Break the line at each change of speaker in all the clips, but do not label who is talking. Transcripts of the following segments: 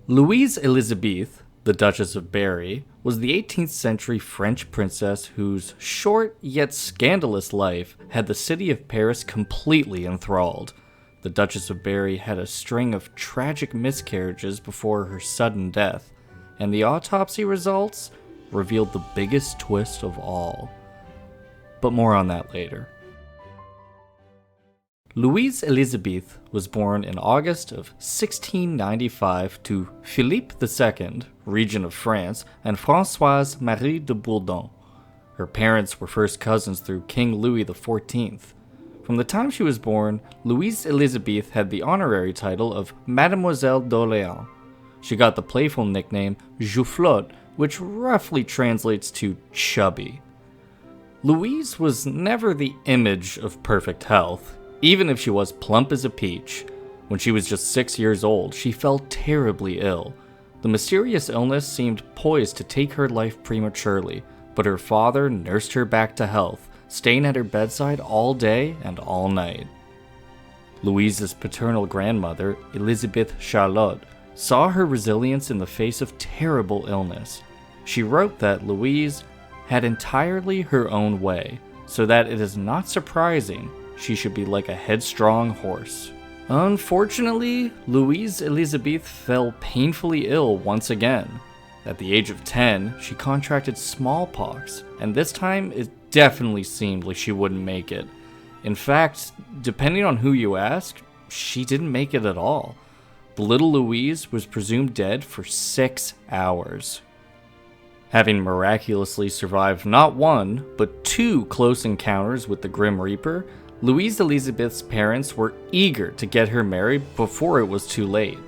Louise Élisabeth, the Duchess of Berry, was the 18th century French princess whose short yet scandalous life had the city of Paris completely enthralled. The Duchess of Berry had a string of tragic miscarriages before her sudden death, and the autopsy results revealed the biggest twist of all. But more on that later. Louise Élisabeth was born in August of 1695 to Philippe II, regent of France, and Françoise Marie de Bourgogne. Her parents were first cousins through King Louis XIV. From the time she was born, Louise Élisabeth had the honorary title of Mademoiselle d'Orléans. She got the playful nickname Joufflot, which roughly translates to chubby. Louise was never the image of perfect health. Even if she was plump as a peach, when she was just 6 years old, she fell terribly ill. The mysterious illness seemed poised to take her life prematurely, but her father nursed her back to health, staying at her bedside all day and all night. Louise's paternal grandmother, Elizabeth Charlotte, saw her resilience in the face of terrible illness. She wrote that Louise had entirely her own way, so that it is not surprising she should be like a headstrong horse. Unfortunately, Louise Élisabeth fell painfully ill once again. At the age of 10, she contracted smallpox, and this time it definitely seemed like she wouldn't make it. In fact, depending on who you ask, she didn't make it at all. The little Louise was presumed dead for 6 hours. Having miraculously survived not one, but 2 close encounters with the Grim Reaper, Louise Élisabeth's parents were eager to get her married before it was too late.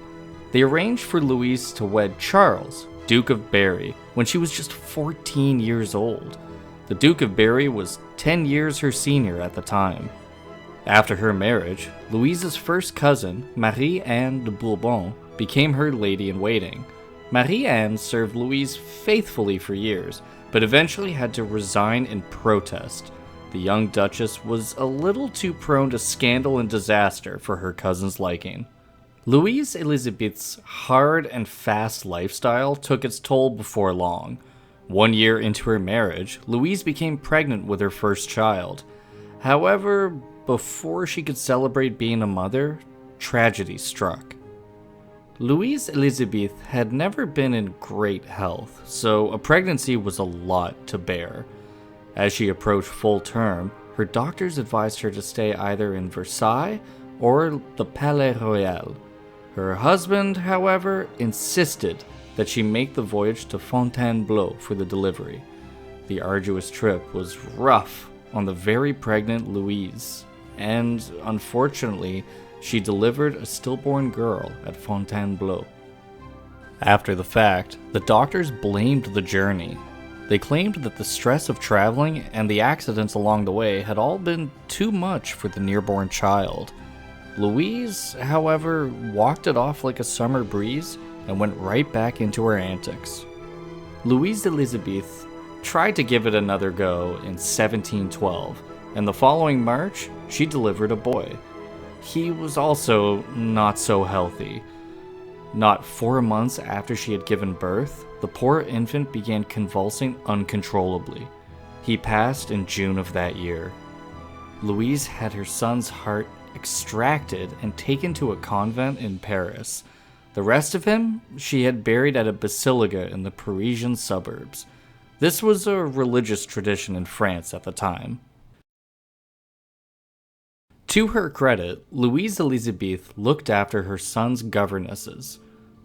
They arranged for Louise to wed Charles, Duke of Berry, when she was just 14 years old. The Duke of Berry was 10 years her senior at the time. After her marriage, Louise's first cousin, Marie-Anne de Bourbon, became her lady-in-waiting. Marie-Anne served Louise faithfully for years, but eventually had to resign in protest. The young Duchess was a little too prone to scandal and disaster for her cousin's liking. Louise Élisabeth's hard and fast lifestyle took its toll before long. 1 year into her marriage, Louise became pregnant with her first child. However, before she could celebrate being a mother, tragedy struck. Louise Élisabeth had never been in great health, so a pregnancy was a lot to bear. As she approached full term, her doctors advised her to stay either in Versailles or the Palais Royal. Her husband, however, insisted that she make the voyage to Fontainebleau for the delivery. The arduous trip was rough on the very pregnant Louise, and unfortunately, she delivered a stillborn girl at Fontainebleau. After the fact, the doctors blamed the journey. They claimed that the stress of traveling and the accidents along the way had all been too much for the nearborn child. Louise, however, walked it off like a summer breeze and went right back into her antics. Louise Élisabeth tried to give it another go in 1712, and the following March, she delivered a boy. He was also not so healthy. Not 4 months after she had given birth, the poor infant began convulsing uncontrollably. He passed in June of that year. Louise had her son's heart extracted and taken to a convent in Paris. The rest of him she had buried at a basilica in the Parisian suburbs. This was a religious tradition in France at the time. To her credit, Louise Élisabeth looked after her son's governesses.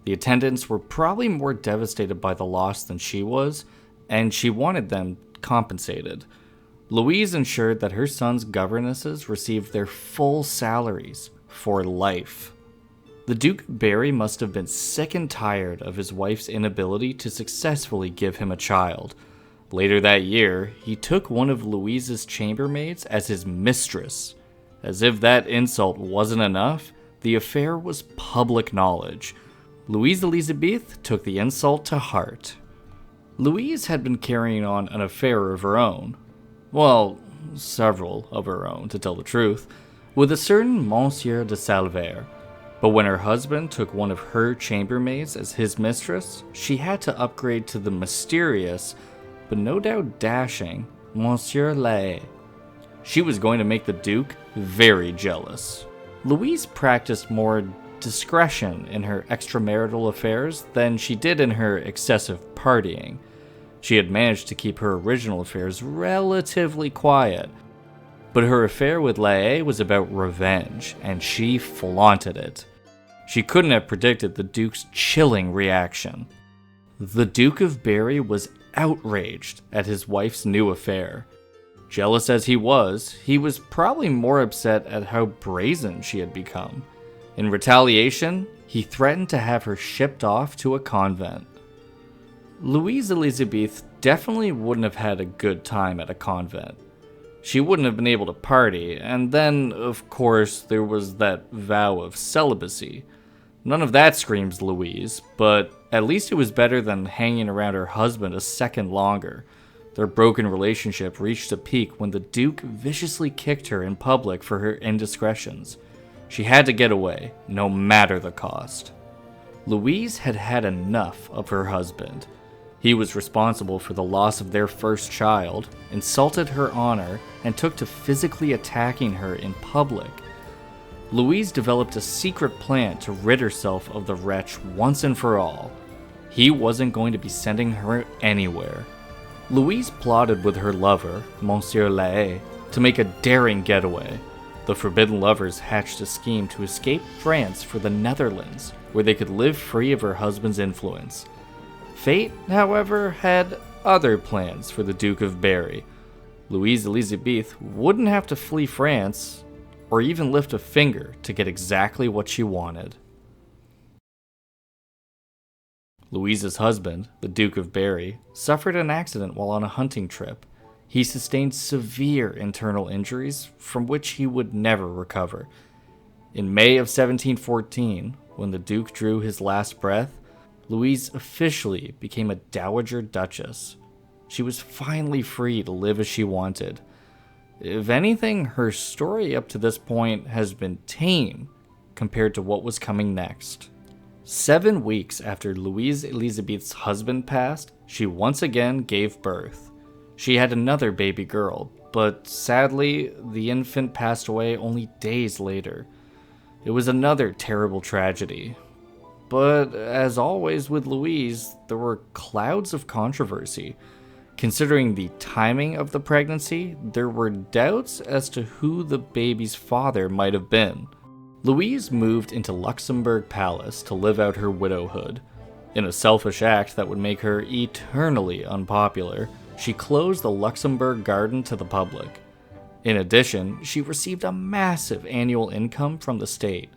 The attendants were probably more devastated by the loss than she was, and she wanted them compensated. Louise ensured that her son's governesses received their full salaries for life. The Duke of Berry must have been sick and tired of his wife's inability to successfully give him a child. Later that year, he took one of Louise's chambermaids as his mistress. As if that insult wasn't enough, the affair was public knowledge. Louise Élisabeth took the insult to heart. Louise had been carrying on an affair of her own. Well, several of her own, to tell the truth, with a certain Monsieur de Salver. But when her husband took one of her chambermaids as his mistress, she had to upgrade to the mysterious, but no doubt dashing, Monsieur Lahaye. She was going to make the Duke very jealous. Louise practiced more discretion in her extramarital affairs than she did in her excessive partying. She had managed to keep her original affairs relatively quiet, but her affair with Lahaye was about revenge, and she flaunted it. She couldn't have predicted the Duke's chilling reaction. The Duke of Berry was outraged at his wife's new affair. Jealous as he was probably more upset at how brazen she had become. In retaliation, he threatened to have her shipped off to a convent. Louise Élisabeth definitely wouldn't have had a good time at a convent. She wouldn't have been able to party, and then, of course, there was that vow of celibacy. None of that screams Louise, but at least it was better than hanging around her husband a second longer. Their broken relationship reached a peak when the Duke viciously kicked her in public for her indiscretions. She had to get away, no matter the cost. Louise had had enough of her husband. He was responsible for the loss of their first child, insulted her honor, and took to physically attacking her in public. Louise developed a secret plan to rid herself of the wretch once and for all. He wasn't going to be sending her anywhere. Louise plotted with her lover, Monsieur Lahaye, to make a daring getaway. The forbidden lovers hatched a scheme to escape France for the Netherlands, where they could live free of her husband's influence. Fate, however, had other plans for the Duke of Berry. Louise Élisabeth wouldn't have to flee France, or even lift a finger to get exactly what she wanted. Louise's husband, the Duke of Berry, suffered an accident while on a hunting trip. He sustained severe internal injuries from which he would never recover. In May of 1714, when the Duke drew his last breath, Louise officially became a Dowager Duchess. She was finally free to live as she wanted. If anything, her story up to this point has been tame compared to what was coming next. 7 weeks after Louise Élisabeth's husband passed, she once again gave birth. She had another baby girl, but sadly, the infant passed away only days later. It was another terrible tragedy. But as always with Louise, there were clouds of controversy. Considering the timing of the pregnancy, there were doubts as to who the baby's father might have been. Louise moved into Luxembourg Palace to live out her widowhood. In a selfish act that would make her eternally unpopular, she closed the Luxembourg Garden to the public. In addition, she received a massive annual income from the state.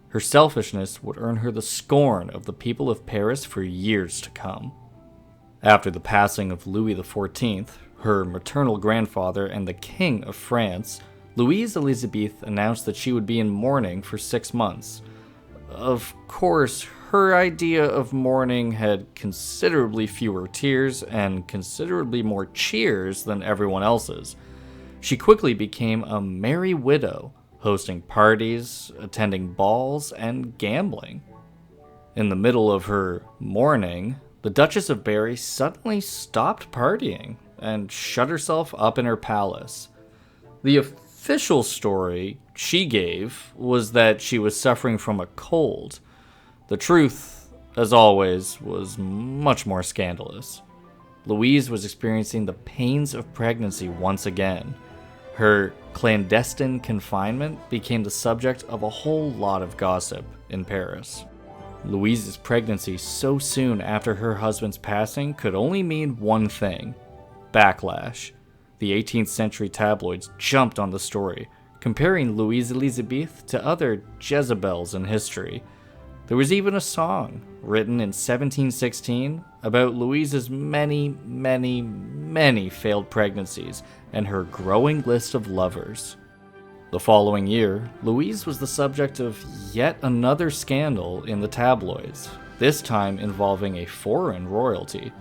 Her selfishness would earn her the scorn of the people of Paris for years to come. After the passing of Louis XIV, her maternal grandfather and the King of France, Louise Élisabeth announced that she would be in mourning for 6 months. Of course, her idea of mourning had considerably fewer tears and considerably more cheers than everyone else's. She quickly became a merry widow, hosting parties, attending balls, and gambling. In the middle of her mourning, the Duchess of Berry suddenly stopped partying and shut herself up in her palace. The official story she gave was that she was suffering from a cold. The truth, as always, was much more scandalous. Louise was experiencing the pains of pregnancy once again. Her clandestine confinement became the subject of a whole lot of gossip in Paris. Louise's pregnancy so soon after her husband's passing could only mean one thing: backlash. The 18th century tabloids jumped on the story, comparing Louise Élisabeth to other Jezebels in history. There was even a song, written in 1716, about Louise's many failed pregnancies and her growing list of lovers. The following year, Louise was the subject of yet another scandal in the tabloids, this time involving a foreign royalty.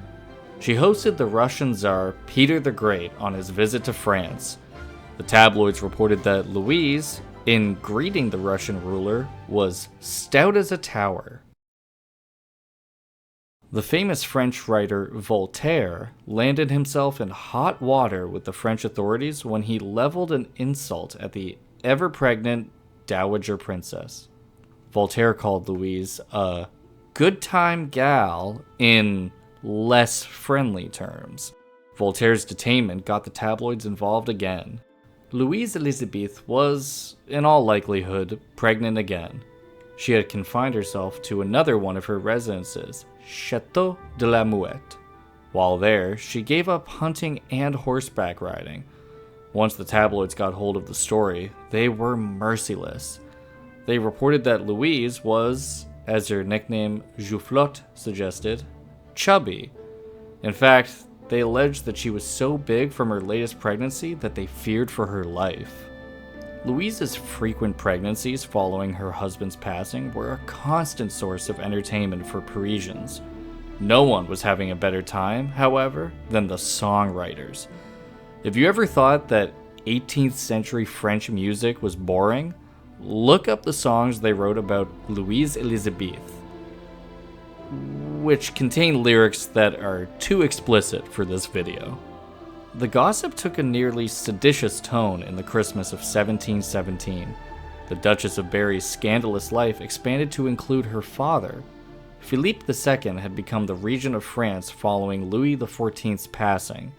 She hosted the Russian Tsar Peter the Great on his visit to France. The tabloids reported that Louise, in greeting the Russian ruler was stout as a tower. The famous French writer Voltaire landed himself in hot water with the French authorities when he leveled an insult at the ever-pregnant dowager princess. Voltaire called Louise a good-time gal in less friendly terms. Voltaire's detainment got the tabloids involved again. Louise Élisabeth was, in all likelihood, pregnant again. She had confined herself to another one of her residences, Château de la Muette. While there, she gave up hunting and horseback riding. Once the tabloids got hold of the story, they were merciless. They reported that Louise was, as her nickname Joufflotte suggested, chubby. In fact, they alleged that she was so big from her latest pregnancy that they feared for her life. Louise's frequent pregnancies following her husband's passing were a constant source of entertainment for Parisians. No one was having a better time, however, than the songwriters. If you ever thought that 18th century French music was boring, look up the songs they wrote about Louise Élisabeth, which contain lyrics that are too explicit for this video. The gossip took a nearly seditious tone in the Christmas of 1717. The Duchess of Berry's scandalous life expanded to include her father. Philippe II had become the regent of France following Louis XIV's passing.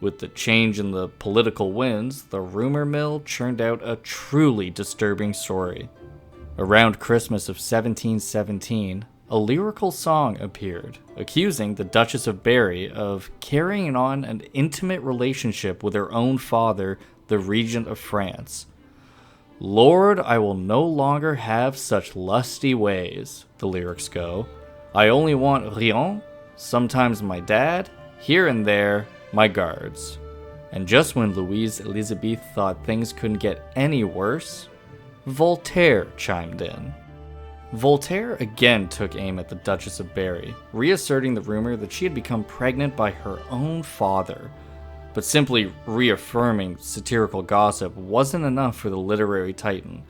With the change in the political winds, the rumor mill churned out a truly disturbing story. Around Christmas of 1717, a lyrical song appeared, accusing the Duchess of Berry of carrying on an intimate relationship with her own father, the Regent of France. "Lord, I will no longer have such lusty ways," the lyrics go. "I only want rien, sometimes my dad, here and there, my guards." And just when Louise Élisabeth thought things couldn't get any worse, Voltaire chimed in. Voltaire again took aim at the Duchess of Berry, reasserting the rumor that she had become pregnant by her own father. But simply reaffirming satirical gossip wasn't enough for the literary titan.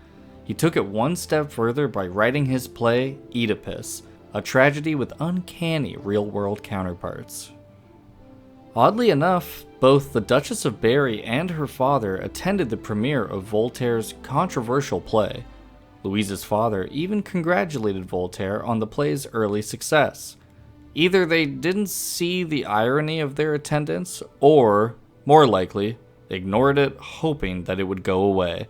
He took it one step further by writing his play Oedipus, a tragedy with uncanny real-world counterparts. Oddly enough, both the Duchess of Berry and her father attended the premiere of Voltaire's controversial play. Louise's father even congratulated Voltaire on the play's early success. Either they didn't see the irony of their attendance, or, more likely, ignored it, hoping that it would go away.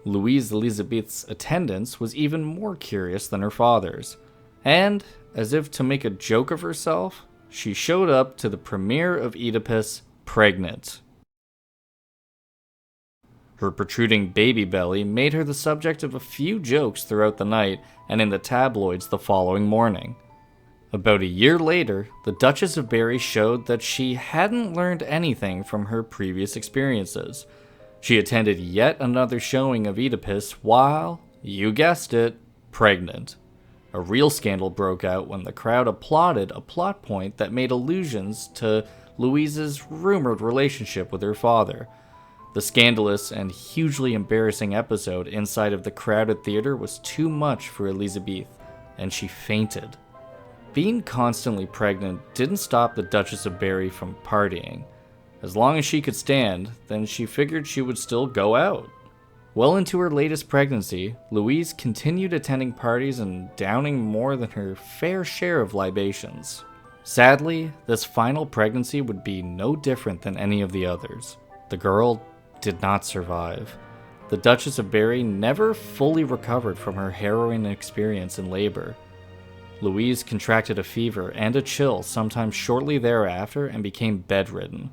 Louise Élisabeth's attendance was even more curious than her father's, and, as if to make a joke of herself, she showed up to the premiere of Oedipus pregnant. Her protruding baby belly made her the subject of a few jokes throughout the night and in the tabloids the following morning. About a year later, the Duchess of Berry showed that she hadn't learned anything from her previous experiences. She attended yet another showing of Oedipus while, you guessed it, pregnant. A real scandal broke out when the crowd applauded a plot point that made allusions to Louise's rumored relationship with her father. The scandalous and hugely embarrassing episode inside of the crowded theater was too much for Élisabeth, and she fainted. Being constantly pregnant didn't stop the Duchess of Berry from partying. As long as she could stand, then she figured she would still go out. Well into her latest pregnancy, Louise continued attending parties and downing more than her fair share of libations. Sadly, this final pregnancy would be no different than any of the others. The girl did not survive. The Duchess of Berry never fully recovered from her harrowing experience in labor. Louise contracted a fever and a chill sometime shortly thereafter and became bedridden.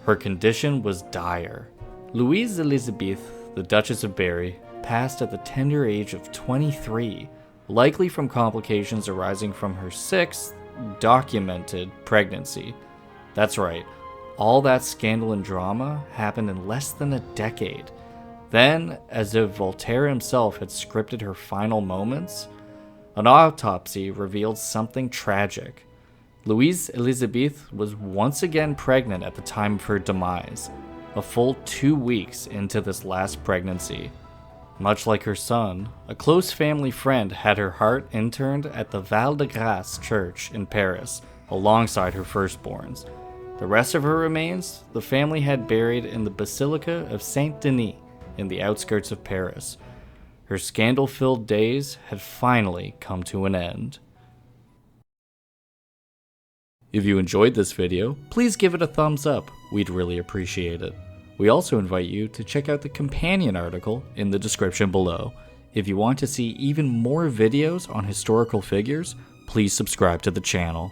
Her condition was dire. Louise Élisabeth, the Duchess of Berry, passed at the tender age of 23, likely from complications arising from her sixth documented pregnancy. That's right. All that scandal and drama happened in less than a decade. Then, as if Voltaire himself had scripted her final moments, an autopsy revealed something tragic. Louise Élisabeth was once again pregnant at the time of her demise, a full 2 weeks into this last pregnancy. Much like her son, a close family friend had her heart interned at the Val-de-Grâce church in Paris, alongside her firstborns. The rest of her remains, the family had buried in the Basilica of Saint-Denis in the outskirts of Paris. Her scandal-filled days had finally come to an end. If you enjoyed this video, please give it a thumbs up. We'd really appreciate it. We also invite you to check out the companion article in the description below. If you want to see even more videos on historical figures, please subscribe to the channel.